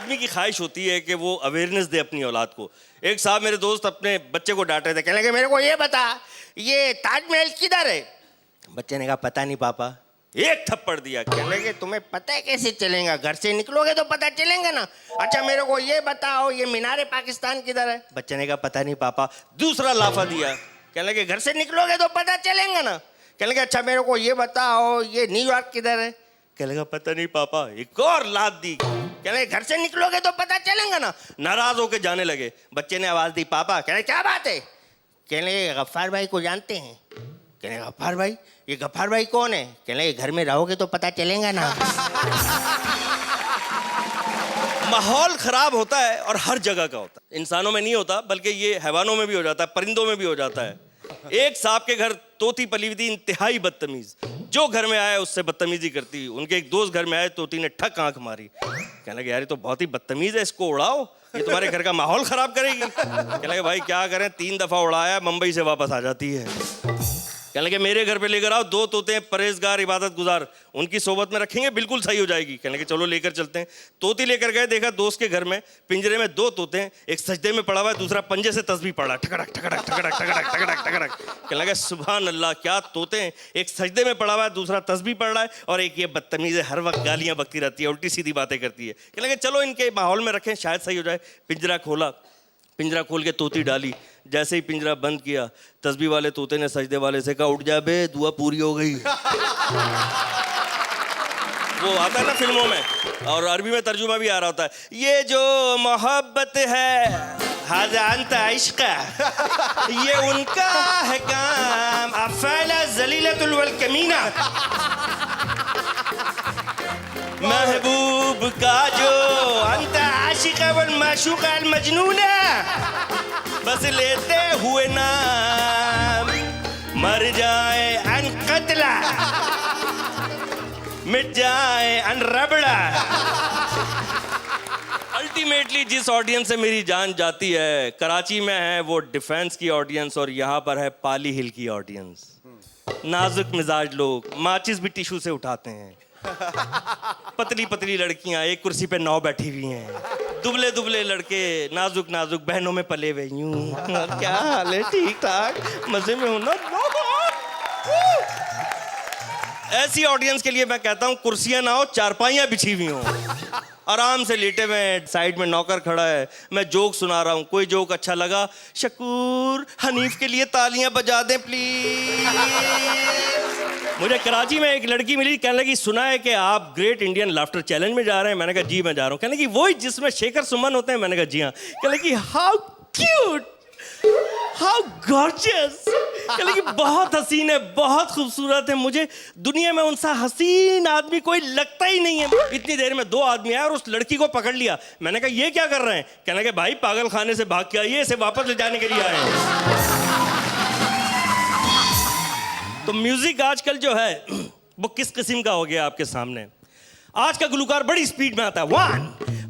आदमी की ख्वाहिश होती है कि वो अवेयरनेस दे अपनी औलाद को। एक साहब मेरे दोस्त अपने बच्चे को डांट रहे थे, कहने लगे मेरे को ये बता ये ताजमहल किधर है। बच्चे ने कहा पता नहीं पापा। एक थप्पड़ दिया, कहने लगे तुम्हें पता है कैसे चलेगा, घर से निकलोगे तो पता चलेगा ना। अच्छा मेरे को ये बताओ ये मीनार पाकिस्तान किधर है। बच्चे ने कहा पता नहीं पापा। दूसरा लाफा दिया, कहने लगे घर से निकलोगे तो पता चलेगा ना। कहने लगे अच्छा मेरे को ये बताओ ये न्यूयॉर्क किधर है। कहने लगा पता नहीं पापा। एक और लात दी, कहने लगे घर से निकलोगे तो पता चलेगा ना। नाराज होकर जाने लगे। बच्चे ने आवाज दी पापा। कहने क्या बात है। कहने लगे गफ्फार भाई को जानते हैं। कहने गफ्फार भाई, ये गफ्फार भाई कौन है। कहने लगे घर में रहोगे तो पता चलेगा ना। माहौल खराब होता है और हर जगह का होता है, इंसानों में नहीं होता बल्कि ये हैवानों में भी हो जाता है, परिंदों में भी हो जाता है। एक सांप के घर तोती पली हुई थी, इंतहाई बदतमीज, जो घर में आया उससे बदतमीजी करती। उनके एक दोस्त घर में आए, तोती ने ठक आंख मारी। कहने लगे यार ये तो बहुत ही बदतमीज है, इसको उड़ाओ, ये तुम्हारे घर का माहौल खराब करेगी। कहने लगे भाई क्या करें, 3 दफा उड़ाया, मुंबई से वापस आ जाती है। कहने लगे मेरे घर पे लेकर आओ, 2 तोते हैं परहेजगार इबादत गुजार, उनकी सोबत में रखेंगे बिल्कुल सही हो जाएगी। कहने लगे चलो लेकर चलते हैं। तोती लेकर गए, देखा दोस्त के घर में पिंजरे में 2 तोते हैं, एक सजदे में पड़ा हुआ है, दूसरा पंजे से तस्बीह पढ़ रहा है, ठकड़क ठकड़क ठकड़क ठकड़क ठकड़क ठकड़क। कहने लगे सुभान अल्लाह क्या तोते हैं, एक सजदे में पड़ा हुआ है, दूसरा तस्बीह पढ़ रहा है, और एक ये बदतमीज है, हर वक्त गालियां बकती रहती है, उल्टी सीधी बातें करती है। कहने लगे चलो इनके माहौल में रखें शायद सही हो जाए। पिंजरा खोला, पिंजरा खोल के तोती डाली, जैसे ही पिंजरा बंद किया तस्बीह वाले तोते ने सजदे वाले से कहा उठ जा बे, दुआ पूरी हो गई। वो आता है ना फिल्मों में, और अरबी में तर्जुमा भी आ रहा होता है, ये जो मोहब्बत है हाज़ांता इश्क, ये उनका है काम, अफ़ला ज़लीलतुल वल कमीना। महबूब का जो अंता आशिक वल माशूक अल मजनूना, बस लेते हुए नाम मर जाए अन कतला, मिट जाए अन रबड़ा। अल्टीमेटली जिस ऑडियंस से मेरी जान जाती है, कराची में है वो डिफेंस की ऑडियंस, और यहाँ पर है पाली हिल की ऑडियंस। नाजुक मिजाज लोग, माचिस भी टिश्यू से उठाते हैं, पतली पतली लड़कियां एक कुर्सी पे 9 बैठी हुई हैं, दुबले दुबले लड़के नाजुक नाजुक बहनों में पले हुए यूं। क्या हाल है, ठीक ठाक, मजे में हो ना। ऐसी ऑडियंस के लिए मैं कहता हूँ कुर्सियां ना हो, चारपाइयां बिछी हुई हो, आराम से लेटे हुए, साइड में नौकर खड़ा है, मैं जोक सुना रहा हूँ, कोई जोक अच्छा लगा, शकूर हनीफ के लिए तालियां बजा दें प्लीज। मुझे कराची में एक लड़की मिली, कहने लगी सुना है कि आप ग्रेट इंडियन लाफ्टर चैलेंज में जा रहे हैं। मैंने कहा जी मैं जा रहा हूँ। कहने लगी वही जिसमें शेखर सुमन होते हैं। मैंने कहा जी हाँ। कहने लगी हाउ क्यूट, हाउ गॉर्जियस। कहने लगी बहुत हसीन है, बहुत खूबसूरत है, मुझे दुनिया में उनसा हसीन आदमी कोई लगता ही नहीं है। इतनी देर में 2 आदमी आए और उस लड़की को पकड़ लिया। मैंने कहा ये क्या कर रहे हैं। कहने लगे भाई पागल खाने से भाग के आइए, इसे वापस ले जाने के लिए आए हैं। तो म्यूजिक आजकल जो है वो किस किस्म का हो गया आपके सामने। आज का गुलकार बड़ी स्पीड में आता है, 1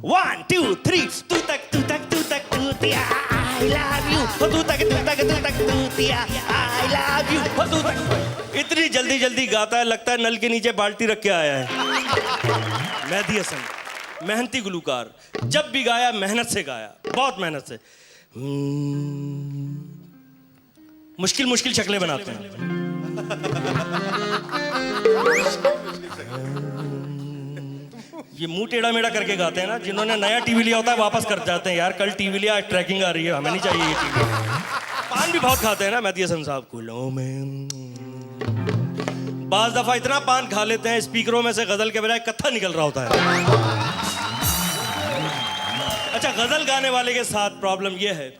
1 2 3, तू तक तू तक तू तक तूतिया आई लव यू, तू तक तू तक तू तक तूतिया आई लव यू, तू तक। इतनी जल्दी जल्दी गाता है लगता है नल के नीचे बाल्टी रख के आया है। मेहदी हसन मेहनती गुलकार, जब भी गाया मेहनत से गाया, बहुत मेहनत से। मुश्किल मुश्किल शक्लें बनाते हैं। ये मुंह टेढ़ा मेढ़ा करके गाते हैं ना, जिन्होंने नया टीवी लिया होता है वापस कर जाते हैं, यार कल टीवी लिया ट्रैकिंग आ रही है, हमें नहीं चाहिए ये टीवी। पान भी बहुत खाते हैं ना मेहदी हसन साहब, गुलों में बाज दफा इतना पान खा लेते हैं स्पीकरों में से गजल के बजाय कत्था निकल रहा होता है। अच्छा गजल गाने वाले के साथ प्रॉब्लम यह है,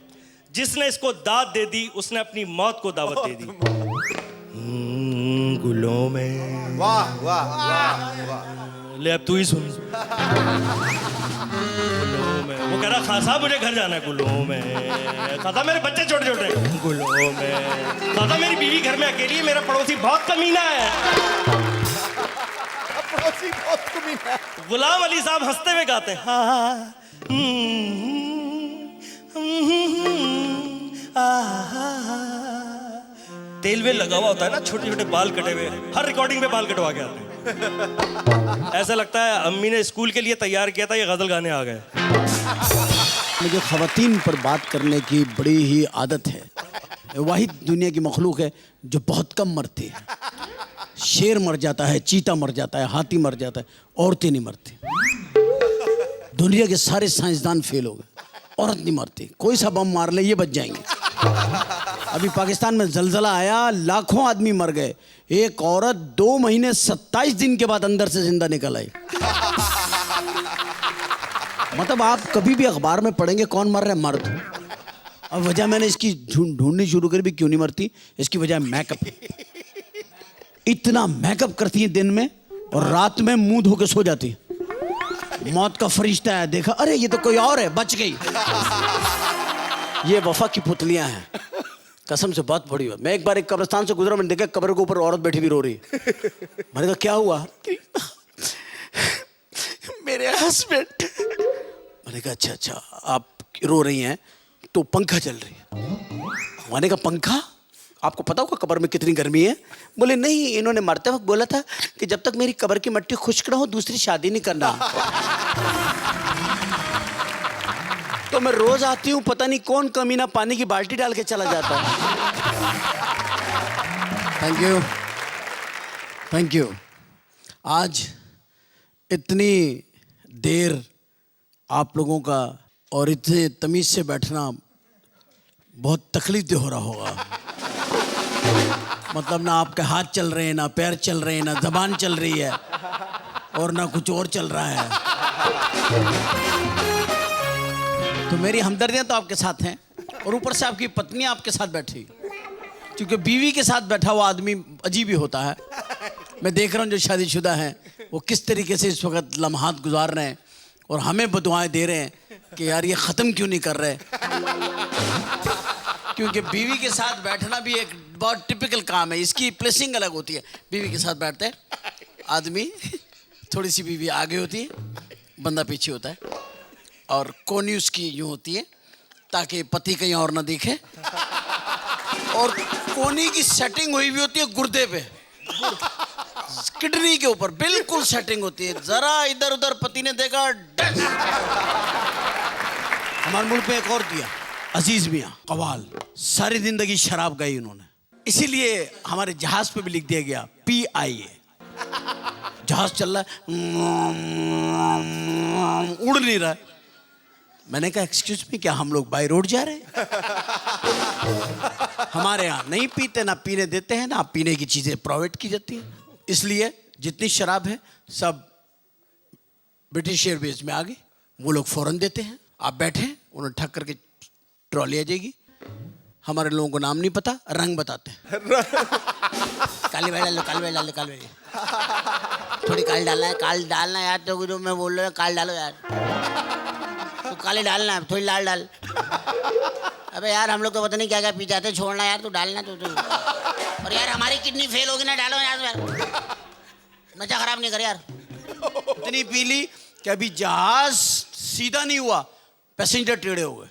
जिसने इसको दाद दे दी उसने अपनी मौत को दावत दे दी। गुलों में वाह वाह वाह वाह, ले अब तू ही सुन। गुलों में वो कह रहा खासा मुझे घर जाना है, गुलों में खासा मेरे बच्चे छोटे छोटे, गुलों में खासा मेरी बीवी घर में अकेली है, मेरा पड़ोसी बहुत कमीना है। पड़ोसी बहुत कमीना है। गुलाम अली साहब हंसते हुए गाते हैं, हाँ तेल वेल लगा हुआ होता है ना, छोटे छोटे बाल कटे हुए, हर रिकॉर्डिंग पे बाल कटवा के आते हैं। ऐसा लगता है अम्मी ने स्कूल के लिए तैयार किया था, ये गजल गाने आ गए। मुझे ख़वातीन पर बात करने की बड़ी ही आदत है। वाहिद दुनिया की मखलूक है जो बहुत कम मरती है। शेर मर जाता है, चीता मर जाता है, हाथी मर जाता है, औरतें नहीं मरती। दुनिया के सारे साइंसदान फेल हो गए, औरत नहीं मरती। कोई सा बम मार ले ये बच जाएंगे। अभी पाकिस्तान में जलजला आया, लाखों आदमी मर गए, एक औरत 2 महीने 27 दिन के बाद अंदर से जिंदा निकल आई। मतलब आप कभी भी अखबार में पढ़ेंगे कौन मर रहा है, मर्द। अब वजह मैंने इसकी ढूंढनी शुरू करी भी क्यों नहीं मरती, इसकी वजह मेकअप। इतना मेकअप करती है दिन में और रात में मुंह धो के सो जाती है। मौत का फरिश्ता है, देखा अरे ये तो कोई और है, बच गई। ये वफा की पुतलियां हैं, कसम से बहुत बड़ी बात। मैं एक बार एक कब्रिस्तान से गुजरा, मैंने देखा कब्र के ऊपर औरत बैठी भी रो रही। मैंने कहा क्या हुआ? मेरे हस्बैंड। मैंने कहा अच्छा आप रो रही हैं तो पंखा चल रही है। मैंने कहा पंखा? आपको पता होगा कब्र में कितनी गर्मी है? बोले नहीं, इन्होंने मरते वक्त बोला था कि जब तक मेरी कब्र की मिट्टी खुश्क ना हो दूसरी शादी नहीं करना। तो मैं रोज आती हूँ, पता नहीं कौन कमीना पानी की बाल्टी डाल के चला जाता है। Thank you. आज इतनी देर आप लोगों का और इतने तमीज से बैठना बहुत तकलीफ हो रहा होगा। मतलब ना आपके हाथ चल रहे हैं, ना पैर चल रहे हैं, ना जबान चल रही है और ना कुछ और चल रहा है। तो मेरी हमदर्दियां तो आपके साथ हैं और ऊपर से आपकी पत्नी आपके साथ बैठी, क्योंकि बीवी के साथ बैठा हुआ आदमी अजीब ही होता है। मैं देख रहा हूँ जो शादीशुदा हैं वो किस तरीके से इस वक्त लम्हात गुजार रहे हैं और हमें बदुआएं दे रहे हैं कि यार ये ख़त्म क्यों नहीं कर रहे। क्योंकि बीवी के साथ बैठना भी एक बहुत टिपिकल काम है, इसकी प्लेसिंग अलग होती है। बीवी के साथ बैठते हैं आदमी, थोड़ी सी बीवी आगे होती है, बंदा पीछे होता है और कोनी उसकी यूँ होती है ताकि पति कहीं और ना दिखे, और कोनी की सेटिंग हुई भी होती है गुर्दे पे, किडनी के ऊपर बिल्कुल सेटिंग होती है। जरा इधर उधर पति ने देखा, हमारे मुल्क में एक और किया, अजीज मियाँ कवाल, सारी जिंदगी शराब गाई उन्होंने, इसीलिए हमारे जहाज पे भी लिख दिया गया PIA। जहाज चल रहा है, उड़ नहीं रहा है। मैंने कहा एक्सक्यूज मी, क्या हम लोग बाय रोड जा रहे हैं? हमारे यहाँ नहीं पीते, ना पीने देते हैं, ना पीने की चीजें प्रोवाइड की जाती हैं। इसलिए जितनी शराब है सब ब्रिटिश एयरवेज में आ गई, वो लोग फौरन देते हैं। आप बैठे, उन्हें ठक करके ट्रॉली आ जाएगी। हमारे लोगों को नाम नहीं पता, रंग बताते हैं। काली भाई डाल लो, काली भाई डाल लो, काली भाई थोड़ी काली डालना है, काल डालना यार, तो जो मैं बोल रहा हूँ काल डालो यार, तो काली डालना है, थोड़ी लाल डाल। अबे यार हम लोग तो पता नहीं क्या क्या पी जाते, छोड़ना यार, तू डालना तो। और यार हमारी किडनी फेल होगी ना, डालो यार, नशा खराब नहीं कर यार। इतनी पी ली कि अभी जहाज सीधा नहीं हुआ, पैसेंजर टेढ़े हो गए।